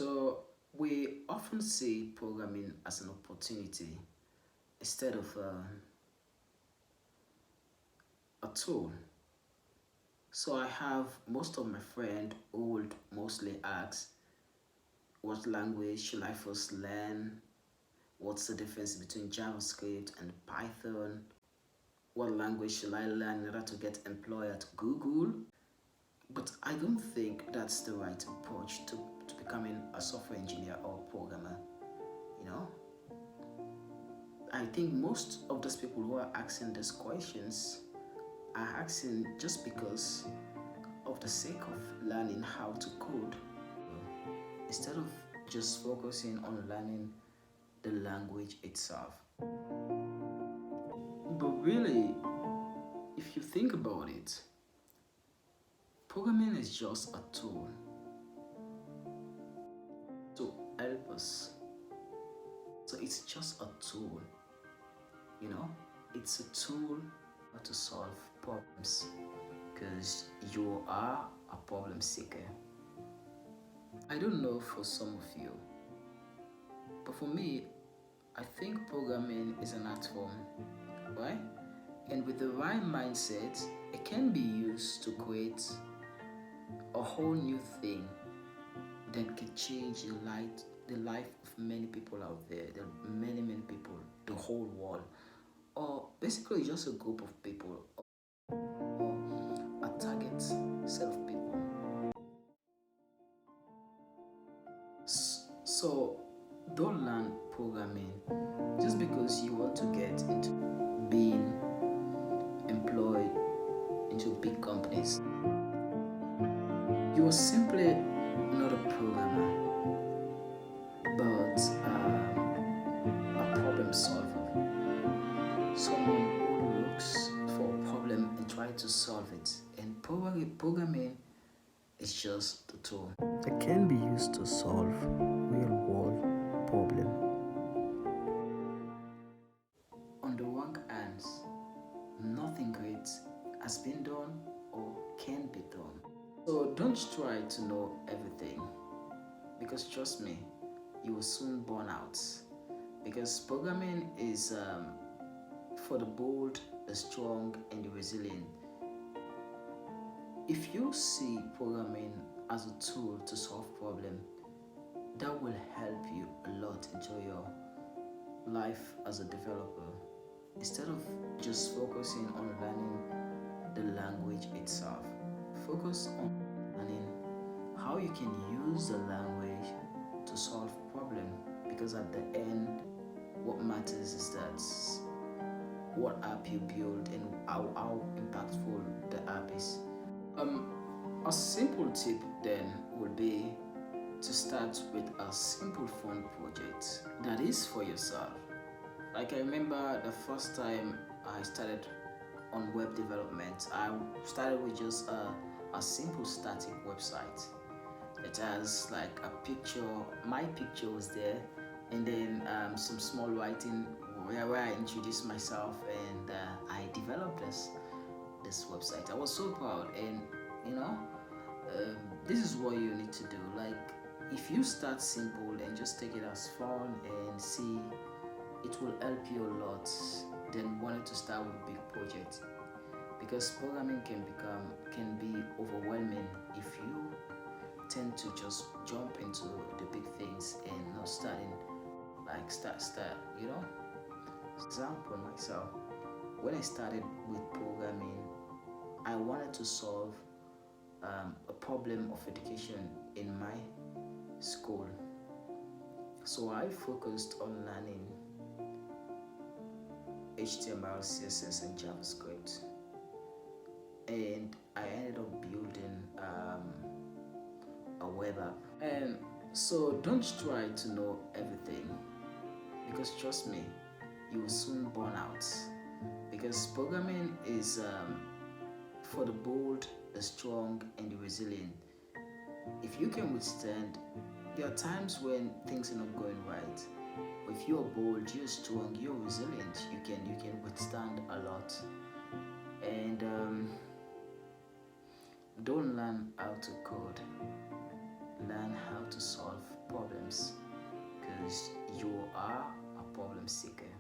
So we often see programming as an opportunity instead of a tool. So I have most of my friends who would mostly ask, what language should I first learn? What's the difference between JavaScript and Python? What language should I learn in order to get employed at Google? But I don't think that's the right approach to becoming a software engineer or programmer. You know, I think most of those people who are asking these questions are asking just because of the sake of learning how to code instead of just focusing on learning the language itself. But really, if you think about it, programming is just a tool to help us. So it's just a tool, you know? It's a tool to solve problems because you are a problem seeker. I don't know for some of you, but for me, I think programming is an art form, right? And with the right mindset, it can be used to create a whole new thing that could change the life of many people out there, many people, the whole world, or basically just a group of people, or a target set of people. So don't learn programming just because you want to get into being employed into big companies. You are simply not a programmer, but a problem solver. Someone who looks for a problem and try to solve it. And programming is just a tool. It can be used to solve real world problem. On the wrong hands, nothing great has been done or can be done. So don't try to know everything, because trust me, you will soon burn out. Because programming is for the bold, the strong, and the resilient. If you see programming as a tool to solve problems, that will help you a lot into your life as a developer. Instead of just focusing on learning the language itself, focus on learning how you can use the language to solve problems. Because at the end, what matters is that what app you build and how impactful the app is. A simple tip then would be to start with a simple fun project that is for yourself. Like I remember the first time I started on web development, I started with just a simple static website. It has like a picture, my picture was there, and then some small writing where I introduced myself, and I developed this website. I was so proud, and you know, this is what you need to do. Like, if you start simple and just take it as fun and see, it will help you a lot than wanting to start with big projects. Because programming can be overwhelming if you tend to just jump into the big things and not starting like start. You know, example myself. When I started with programming, I wanted to solve a problem of education in my school. So I focused on learning HTML, CSS, and JavaScript. And I ended up building a web app. And so don't try to know everything, because trust me, you will soon burn out. Because programming is for the bold, the strong, and the resilient. If you can withstand, there are times when things are not going right. But if you're bold, you're strong, you're resilient, you can withstand a lot. And don't learn how to code, learn how to solve problems because you are a problem seeker.